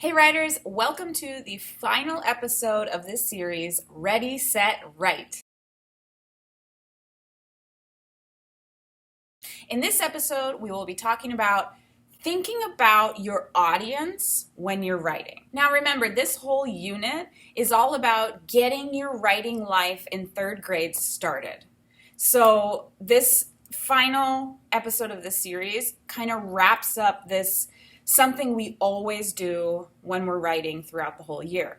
Hey writers, welcome to the final episode of this series, Ready, Set, Write. In this episode, we will be talking about thinking about your audience when you're writing. Now remember, this whole unit is all about getting your writing life in third grade started. So this final episode of this series kind of wraps up this something we always do when we're writing throughout the whole year.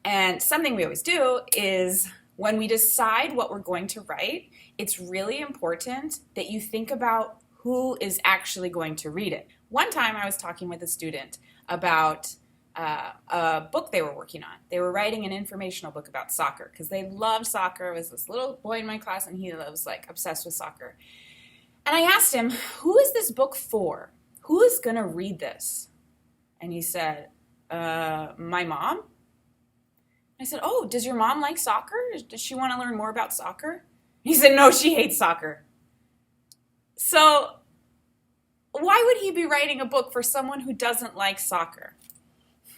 And something we always do is when we decide what we're going to write, it's really important that you think about who is actually going to read it. One time I was talking with a student about a book they were working on. They were writing an informational book about soccer because they loved soccer. There was this little boy in my class and he was like obsessed with soccer. And I asked him, who is this book for? Who is going to read this? And he said, my mom. I said, oh, does your mom like soccer? Does she want to learn more about soccer? He said, no, she hates soccer. So why would he be writing a book for someone who doesn't like soccer?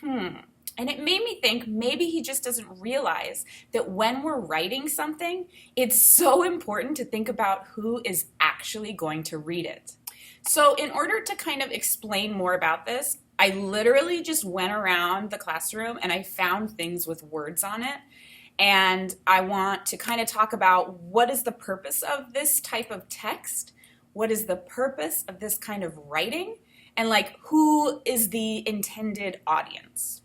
And it made me think maybe he just doesn't realize that when we're writing something, it's so important to think about who is actually going to read it. So in order to kind of explain more about this, I literally just went around the classroom and I found things with words on it. And I want to kind of talk about what is the purpose of this type of text? What is the purpose of this kind of writing? And like, who is the intended audience?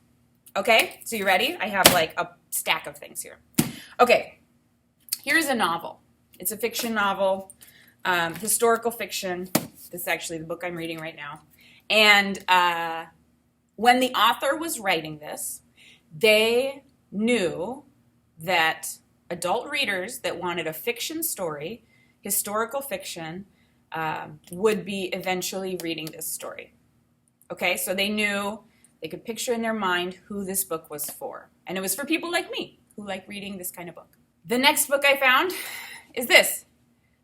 Okay, so you ready? I have like a stack of things here. Okay, here's a novel. It's a fiction novel, historical fiction. This is actually the book I'm reading right now. And when the author was writing this, they knew that adult readers that wanted a fiction story, historical fiction, would be eventually reading this story. Okay, so they knew, they could picture in their mind who this book was for. And it was for people like me who like reading this kind of book. The next book I found is this,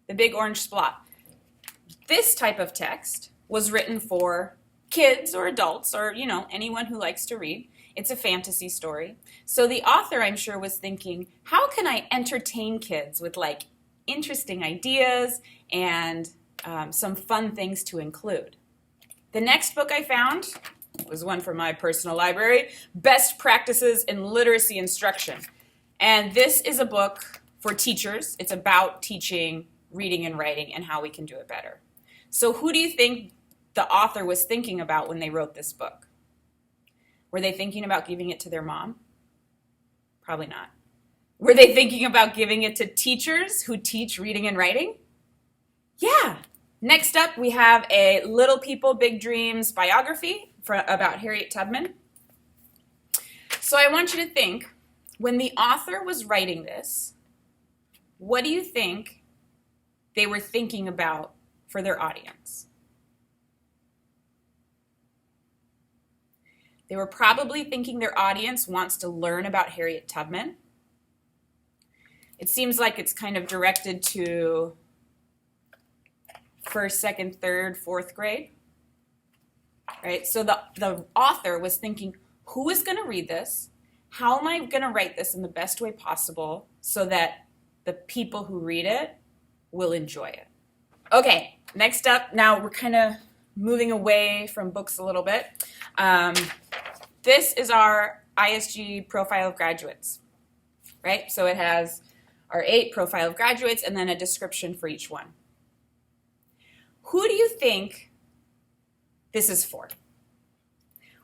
The Big Orange Splot. This type of text was written for kids or adults or, anyone who likes to read. It's a fantasy story. So the author, I'm sure, was thinking, how can I entertain kids with like interesting ideas and some fun things to include? The next book I found was one from my personal library, Best Practices in Literacy Instruction. And this is a book for teachers. It's about teaching reading and writing and how we can do it better. So who do you think the author was thinking about when they wrote this book? Were they thinking about giving it to their mom? Probably not. Were they thinking about giving it to teachers who teach reading and writing? Yeah. Next up, we have a Little People, Big Dreams biography about Harriet Tubman. So I want you to think, when the author was writing this, what do you think they were thinking about for their audience? They were probably thinking their audience wants to learn about Harriet Tubman. It seems like it's kind of directed to first, second, third, fourth grade, right? So the author was thinking, who is going to read this? How am I going to write this in the best way possible so that the people who read it will enjoy it? Okay, next up, now we're kind of moving away from books a little bit. This is our ISG Profile Graduates, right? So it has our 8 Profile of Graduates and then a description for each one. Who do you think this is for?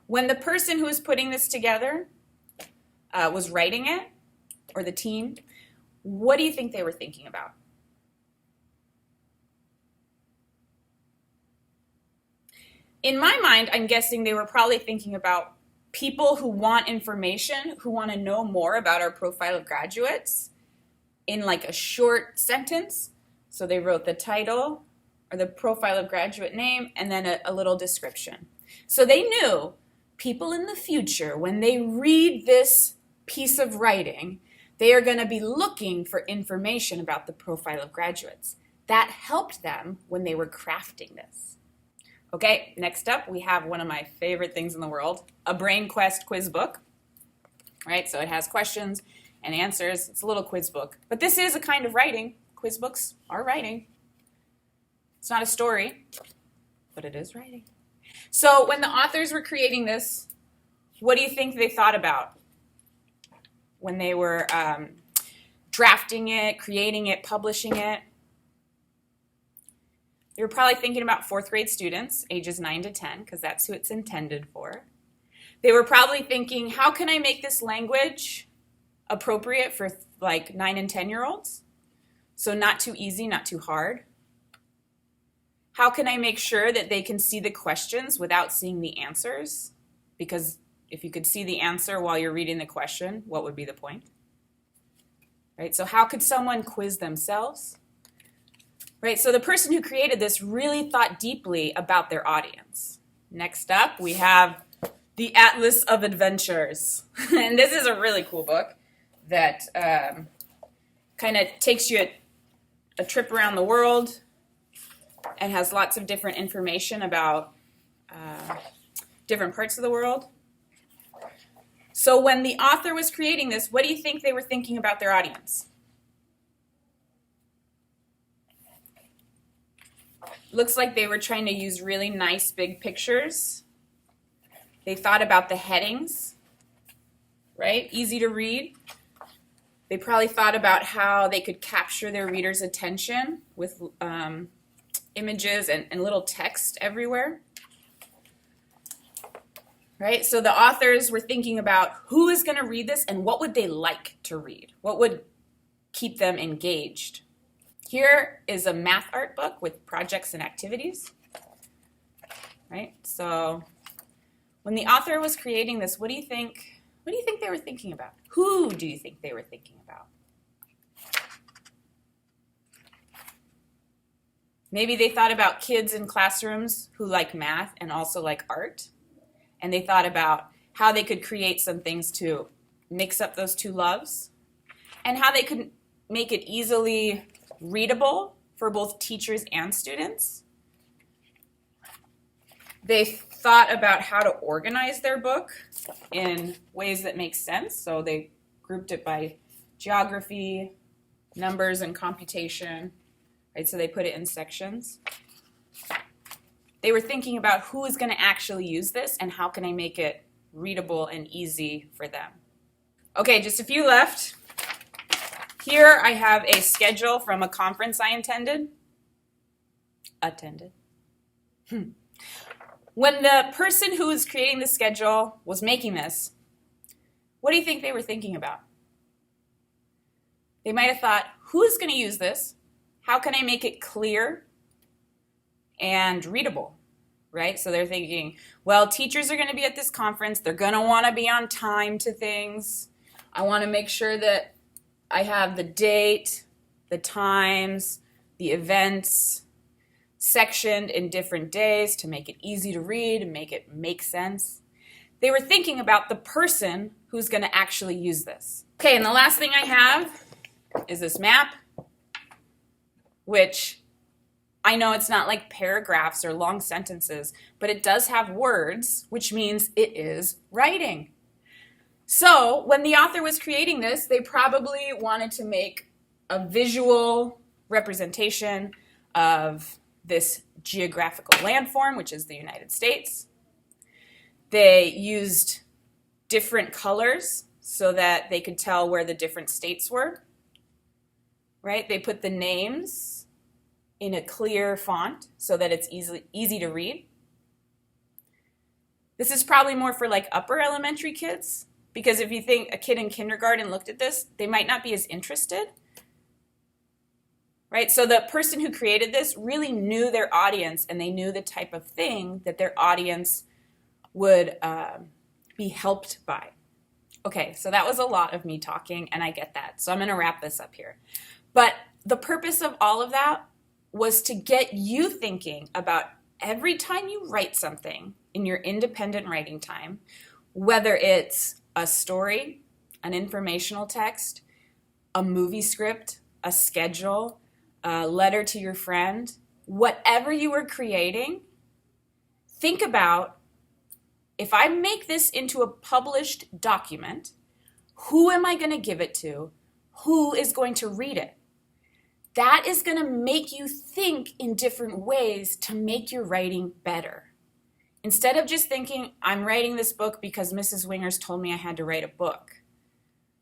When the person who was putting this together was writing it, or the team, what do you think they were thinking about? In my mind, I'm guessing they were probably thinking about people who want information, who want to know more about our Profile of Graduates in like a short sentence. So they wrote the title or the Profile of Graduate name and then a little description. So they knew people in the future, when they read this piece of writing, they are going to be looking for information about the Profile of Graduates. That helped them when they were crafting this. Okay, next up we have one of my favorite things in the world, a Brain Quest quiz book. Right, so it has questions and answers. It's a little quiz book. But this is a kind of writing. Quiz books are writing. It's not a story, but it is writing. So when the authors were creating this, what do you think they thought about when they were drafting it, creating it, publishing it? They were probably thinking about fourth grade students, ages 9 to 10, because that's who it's intended for. They were probably thinking, how can I make this language appropriate for like 9 and 10-year-olds? So not too easy, not too hard. How can I make sure that they can see the questions without seeing the answers? Because if you could see the answer while you're reading the question, what would be the point? Right? So how could someone quiz themselves? Right? So the person who created this really thought deeply about their audience. Next up, we have the Atlas of Adventures. And this is a really cool book that kind of takes you a trip around the world and has lots of different information about different parts of the world. So when the author was creating this, what do you think they were thinking about their audience? Looks like they were trying to use really nice big pictures. They thought about the headings, right? Easy to read. They probably thought about how they could capture their readers' attention with images and little text everywhere. Right? So the authors were thinking about who is going to read this and what would they like to read? What would keep them engaged? Here is a math art book with projects and activities. Right? So when the author was creating this, what do you think they were thinking about? Who do you think they were thinking about? Maybe they thought about kids in classrooms who like math and also like art. And they thought about how they could create some things to mix up those two loves and how they could make it easily readable for both teachers and students. They thought about how to organize their book in ways that make sense. So they grouped it by geography, numbers, and computation. Right? So they put it in sections. They were thinking about who is going to actually use this and how can I make it readable and easy for them. Okay, just a few left. Here I have a schedule from a conference I attended. When the person who was creating the schedule was making this, what do you think they were thinking about? They might have thought, who's going to use this? How can I make it clear and readable, right? So they're thinking, well, teachers are going to be at this conference. They're going to want to be on time to things. I want to make sure that I have the date, the times, the events sectioned in different days to make it easy to read and make it make sense. They were thinking about the person who's going to actually use this. Okay, and the last thing I have is this map, which I know it's not like paragraphs or long sentences, but it does have words, which means it is writing. So when the author was creating this, they probably wanted to make a visual representation of this geographical landform, which is the United States. They used different colors so that they could tell where the different states were, right? They put the names in a clear font so that it's easy to read. This is probably more for like upper elementary kids, because if you think a kid in kindergarten looked at this, they might not be as interested. Right? So the person who created this really knew their audience, and they knew the type of thing that their audience would be helped by. Okay, so that was a lot of me talking, and I get that. So I'm going to wrap this up here. But the purpose of all of that was to get you thinking about every time you write something in your independent writing time, whether it's a story, an informational text, a movie script, a schedule, a letter to your friend, whatever you were creating, think about, if I make this into a published document, who am I going to give it to? Who is going to read it? That is going to make you think in different ways to make your writing better. Instead of just thinking, I'm writing this book because Mrs. Wingers told me I had to write a book.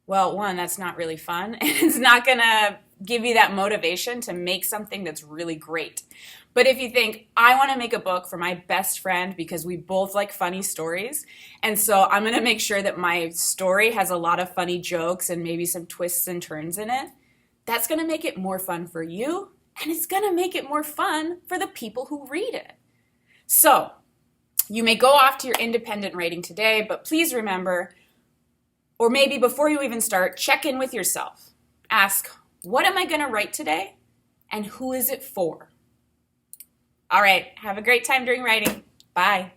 Well, one, that's not really fun, and it's not going to give you that motivation to make something that's really great. But if you think, I want to make a book for my best friend because we both like funny stories, and so I'm going to make sure that my story has a lot of funny jokes and maybe some twists and turns in it, that's going to make it more fun for you, and it's going to make it more fun for the people who read it. So, you may go off to your independent writing today, but please remember, or maybe before you even start, check in with yourself. Ask, what am I going to write today, and who is it for? All right, have a great time during writing. Bye.